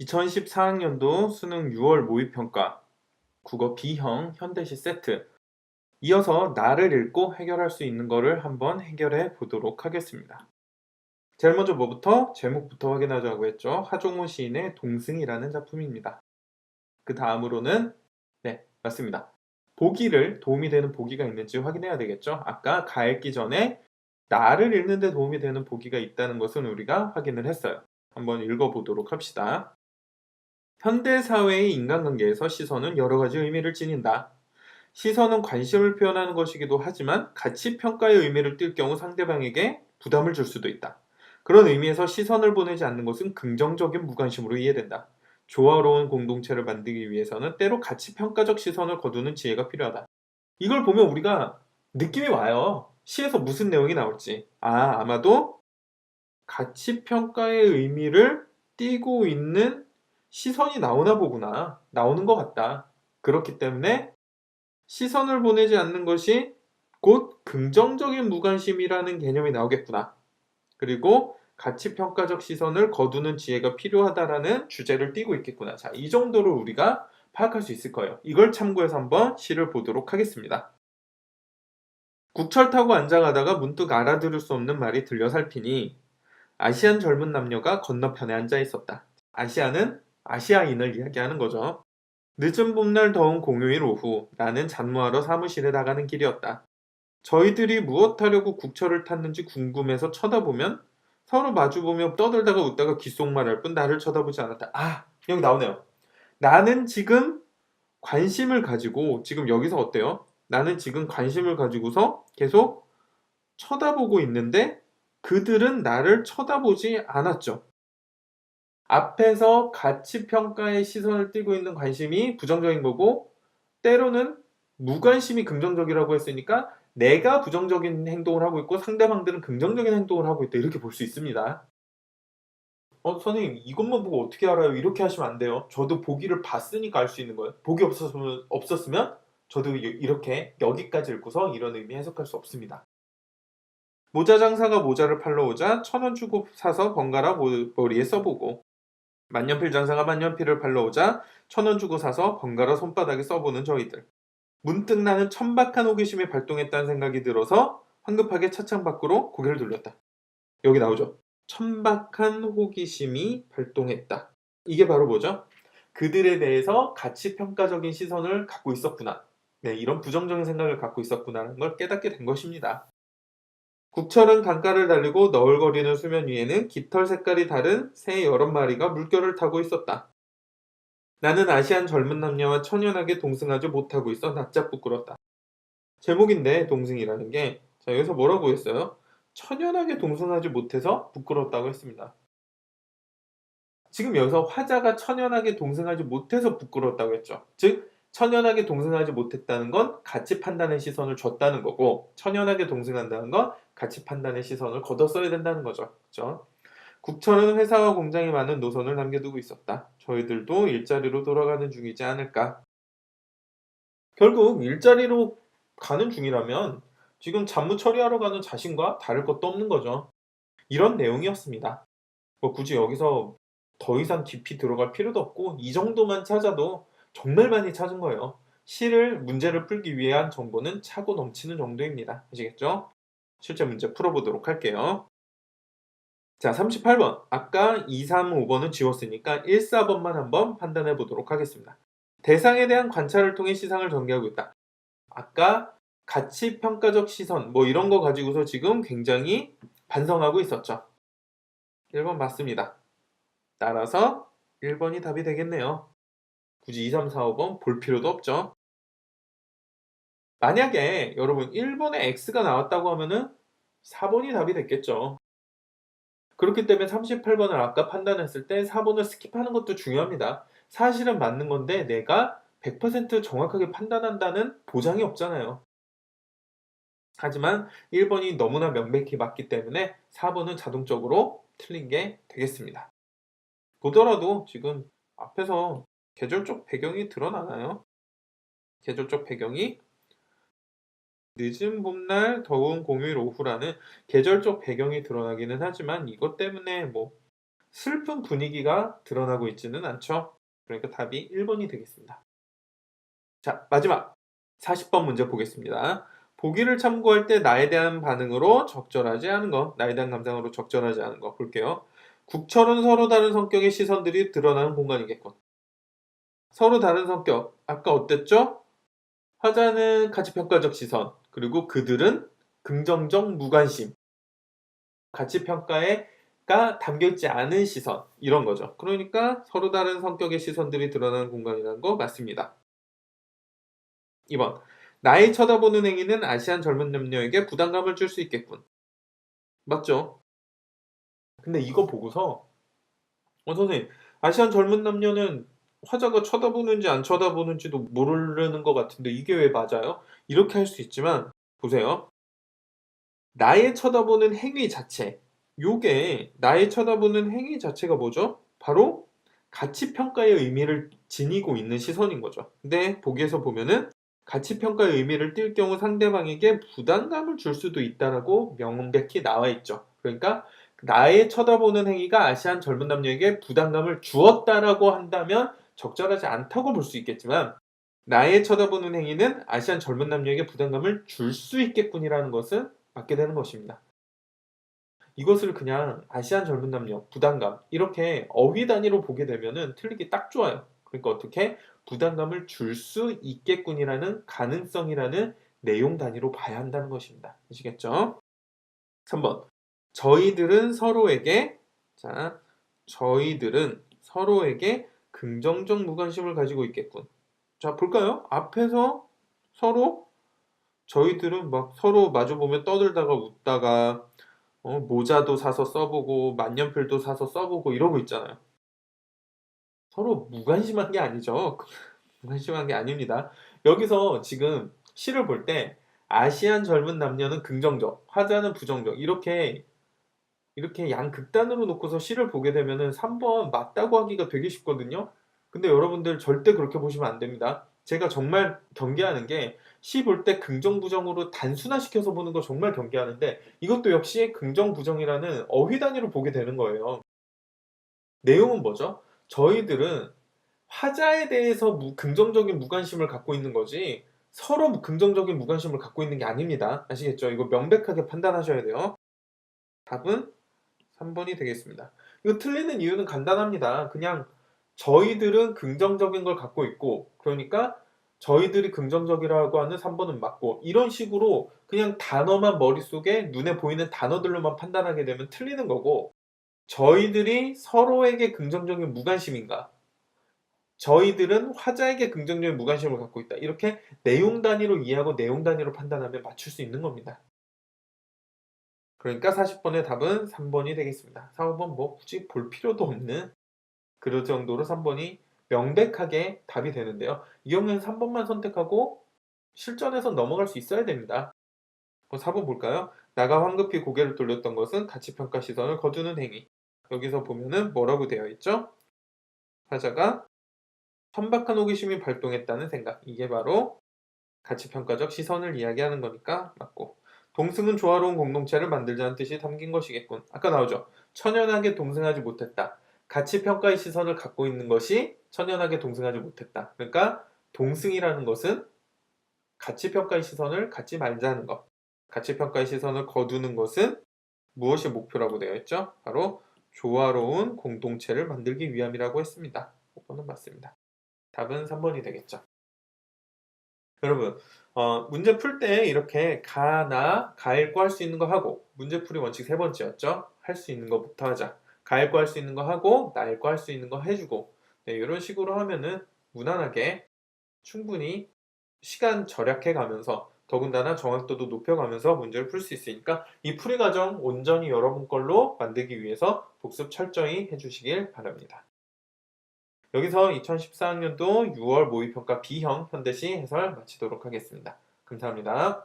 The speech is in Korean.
2014학년도 수능 6월 모의평가 국어 B형 현대시 세트 이어서 나를 읽고 해결할 수 있는 거를 한번 해결해 보도록 하겠습니다. 제일 먼저 뭐부터? 제목부터 확인하자고 했죠. 하종우 시인의 동승이라는 작품입니다. 그 다음으로는 맞습니다. 보기를 도움이 되는 보기가 있는지 확인해야 되겠죠. 아까 가 읽기 전에 나를 읽는 데 도움이 되는 보기가 있다는 것은 우리가 확인을 했어요. 한번 읽어보도록 합시다. 현대사회의 인간관계에서 시선은 여러 가지 의미를 지닌다. 시선은 관심을 표현하는 것이기도 하지만 가치평가의 의미를 띌 경우 상대방에게 부담을 줄 수도 있다. 그런 의미에서 시선을 보내지 않는 것은 긍정적인 무관심으로 이해된다. 조화로운 공동체를 만들기 위해서는 때로 가치평가적 시선을 거두는 지혜가 필요하다. 이걸 보면 우리가 느낌이 와요. 시에서 무슨 내용이 나올지. 아마도 가치평가의 의미를 띠고 있는 시선이 나오나 보구나. 나오는 것 같다. 그렇기 때문에 시선을 보내지 않는 것이 곧 긍정적인 무관심이라는 개념이 나오겠구나. 그리고 가치평가적 시선을 거두는 지혜가 필요하다라는 주제를 띠고 있겠구나. 자, 이 정도로 우리가 파악할 수 있을 거예요. 이걸 참고해서 한번 시를 보도록 하겠습니다. 국철 타고 앉아가다가 문득 알아들을 수 없는 말이 들려 살피니 아시안 젊은 남녀가 건너편에 앉아 있었다. 아시아는 아시아인을 이야기하는 거죠. 늦은 봄날 더운 공휴일 오후 나는 잡무하러 사무실에 나가는 길이었다. 저희들이 무엇하려고 국철을 탔는지 궁금해서 쳐다보면 서로 마주보며 떠들다가 웃다가 귓속말할 뿐 나를 쳐다보지 않았다. 여기 나오네요. 나는 지금 관심을 가지고 지금 여기서 어때요? 나는 지금 관심을 가지고서 계속 쳐다보고 있는데 그들은 나를 쳐다보지 않았죠. 앞에서 가치평가의 시선을 띠고 있는 관심이 부정적인 거고 때로는 무관심이 긍정적이라고 했으니까 내가 부정적인 행동을 하고 있고 상대방들은 긍정적인 행동을 하고 있다. 이렇게 볼 수 있습니다. 선생님 이것만 보고 어떻게 알아요? 이렇게 하시면 안 돼요. 저도 보기를 봤으니까 알 수 있는 거예요. 보기 없었으면 저도 이렇게 여기까지 읽고서 이런 의미 해석할 수 없습니다. 모자 장사가 모자를 팔러 오자 1,000원 주고 사서 번갈아 머리에 써보고 만년필 장사가 만년필을 팔러 오자 1,000원 주고 사서 번갈아 손바닥에 써보는 저희들. 문득 나는 천박한 호기심이 발동했다는 생각이 들어서 황급하게 차창 밖으로 고개를 돌렸다. 여기 나오죠. 천박한 호기심이 발동했다. 이게 바로 뭐죠? 그들에 대해서 가치평가적인 시선을 갖고 있었구나. 이런 부정적인 생각을 갖고 있었구나라는 걸 깨닫게 된 것입니다. 국철은 강가를 달리고 너울거리는 수면 위에는 깃털 색깔이 다른 새 여러 마리가 물결을 타고 있었다. 나는 아시안 젊은 남녀와 천연하게 동승하지 못하고 있어 낯짝 부끄럽다. 제목인데 동승이라는 게 자, 여기서 뭐라고 했어요? 천연하게 동승하지 못해서 부끄럽다고 했습니다. 지금 여기서 화자가 천연하게 동승하지 못해서 부끄럽다고 했죠. 즉 천연하게 동승하지 못했다는 건 가치 판단의 시선을 줬다는 거고 천연하게 동승한다는 건 가치 판단의 시선을 걷어써야 된다는 거죠. 그렇죠? 국철은 회사와 공장이 많은 노선을 남겨두고 있었다. 저희들도 일자리로 돌아가는 중이지 않을까. 결국 일자리로 가는 중이라면 지금 잡무 처리하러 가는 자신과 다를 것도 없는 거죠. 이런 내용이었습니다. 굳이 여기서 더 이상 깊이 들어갈 필요도 없고 이 정도만 찾아도 정말 많이 찾은 거예요. 문제를 풀기 위한 정보는 차고 넘치는 정도입니다. 아시겠죠? 실제 문제 풀어보도록 할게요. 자, 38번. 아까 2, 3, 5번은 지웠으니까 1, 4번만 한번 판단해 보도록 하겠습니다. 대상에 대한 관찰을 통해 시상을 전개하고 있다. 아까 가치평가적 시선 이런 거 가지고서 지금 굉장히 반성하고 있었죠. 1번 맞습니다. 따라서 1번이 답이 되겠네요. 굳이 2, 3, 4, 5번 볼 필요도 없죠. 만약에 여러분 1번에 X가 나왔다고 하면은 4번이 답이 됐겠죠. 그렇기 때문에 38번을 아까 판단했을 때 4번을 스킵하는 것도 중요합니다. 사실은 맞는 건데 내가 100% 정확하게 판단한다는 보장이 없잖아요. 하지만 1번이 너무나 명백히 맞기 때문에 4번은 자동적으로 틀린 게 되겠습니다. 보더라도 지금 앞에서 계절적 배경이 드러나나요? 계절적 배경이 늦은 봄날 더운 공휴일 오후라는 계절적 배경이 드러나기는 하지만 이것 때문에 슬픈 분위기가 드러나고 있지는 않죠. 그러니까 답이 1번이 되겠습니다. 자, 마지막 40번 문제 보겠습니다. 보기를 참고할 때 나에 대한 반응으로 적절하지 않은 거, 나에 대한 감상으로 적절하지 않은 거 볼게요. 국철은 서로 다른 성격의 시선들이 드러나는 공간이겠군. 서로 다른 성격, 아까 어땠죠? 화자는 가치평가적 시선, 그리고 그들은 긍정적 무관심. 가치평가가 담겨있지 않은 시선, 이런 거죠. 그러니까 서로 다른 성격의 시선들이 드러나는 공간이라는 거 맞습니다. 2번. 나의 쳐다보는 행위는 아시안 젊은 남녀에게 부담감을 줄 수 있겠군. 맞죠? 근데 이거 보고서 선생님, 아시안 젊은 남녀는 화자가 쳐다보는지 안 쳐다보는지도 모르는 것 같은데 이게 왜 맞아요? 이렇게 할 수 있지만 보세요. 나의 쳐다보는 행위 자체, 요게 나의 쳐다보는 행위 자체가 뭐죠? 바로 가치평가의 의미를 지니고 있는 시선인 거죠. 근데 보기에서 보면은 가치평가의 의미를 띌 경우 상대방에게 부담감을 줄 수도 있다라고 명백히 나와 있죠. 그러니까 나의 쳐다보는 행위가 아시안 젊은 남녀에게 부담감을 주었다라고 한다면 적절하지 않다고 볼 수 있겠지만 나의 쳐다보는 행위는 아시안 젊은 남녀에게 부담감을 줄 수 있겠군이라는 것은 맞게 되는 것입니다. 이것을 그냥 아시안 젊은 남녀, 부담감 이렇게 어휘 단위로 보게 되면은 틀리기 딱 좋아요. 그러니까 어떻게 부담감을 줄 수 있겠군이라는 가능성이라는 내용 단위로 봐야 한다는 것입니다. 아시겠죠? 3번. 저희들은 서로에게 저희들은 서로에게 긍정적 무관심을 가지고 있겠군. 자, 볼까요? 앞에서 서로 저희들은 막 서로 마주보면 떠들다가 웃다가 모자도 사서 써보고 만년필도 사서 써보고 이러고 있잖아요. 서로 무관심한 게 아니죠. 무관심한 게 아닙니다. 여기서 지금 시를 볼 때 아시안 젊은 남녀는 긍정적, 화자는 부정적 이렇게 양극단으로 놓고서 시를 보게 되면은 3번 맞다고 하기가 되게 쉽거든요. 근데 여러분들 절대 그렇게 보시면 안 됩니다. 제가 정말 경계하는 게 시 볼 때 긍정 부정으로 단순화시켜서 보는 거 정말 경계하는데 이것도 역시 긍정 부정이라는 어휘 단위로 보게 되는 거예요. 내용은 뭐죠? 저희들은 화자에 대해서 긍정적인 무관심을 갖고 있는 거지 서로 긍정적인 무관심을 갖고 있는 게 아닙니다. 아시겠죠? 이거 명백하게 판단하셔야 돼요. 답은 3번이 되겠습니다. 이거 틀리는 이유는 간단합니다. 그냥 저희들은 긍정적인 걸 갖고 있고 그러니까 저희들이 긍정적이라고 하는 3번은 맞고 이런 식으로 그냥 단어만 머릿속에 눈에 보이는 단어들로만 판단하게 되면 틀리는 거고 저희들이 서로에게 긍정적인 무관심인가 저희들은 화자에게 긍정적인 무관심을 갖고 있다. 이렇게 내용 단위로 이해하고 내용 단위로 판단하면 맞출 수 있는 겁니다. 그러니까 40번의 답은 3번이 되겠습니다. 4번 뭐 굳이 볼 필요도 없는 그럴 정도로 3번이 명백하게 답이 되는데요. 이 경우에는 3번만 선택하고 실전에서 넘어갈 수 있어야 됩니다. 4번 볼까요? 나가 황급히 고개를 돌렸던 것은 가치평가 시선을 거두는 행위. 여기서 보면은 뭐라고 되어 있죠? 화자가 천박한 호기심이 발동했다는 생각. 이게 바로 가치평가적 시선을 이야기하는 거니까 맞고. 동승은 조화로운 공동체를 만들자는 뜻이 담긴 것이겠군. 아까 나오죠. 천연하게 동승하지 못했다. 가치평가의 시선을 갖고 있는 것이 천연하게 동승하지 못했다. 그러니까 동승이라는 것은 가치평가의 시선을 갖지 말자는 것. 가치평가의 시선을 거두는 것은 무엇이 목표라고 되어 있죠? 바로 조화로운 공동체를 만들기 위함이라고 했습니다. 5번은 맞습니다. 답은 3번이 되겠죠. 여러분, 문제 풀 때 이렇게 가나, 가일고 할 수 있는 거 하고 문제풀이 원칙 3번째였죠. 할 수 있는 거부터 하자. 가일고 할 수 있는 거 하고 나일고 할 수 있는 거 해주고 네, 이런 식으로 하면은 무난하게 충분히 시간 절약해 가면서 더군다나 정확도도 높여가면서 문제를 풀 수 있으니까 이 풀이 과정 온전히 여러분 걸로 만들기 위해서 복습 철저히 해주시길 바랍니다. 여기서 2014학년도 6월 모의평가 B형 현대시 해설 마치도록 하겠습니다. 감사합니다.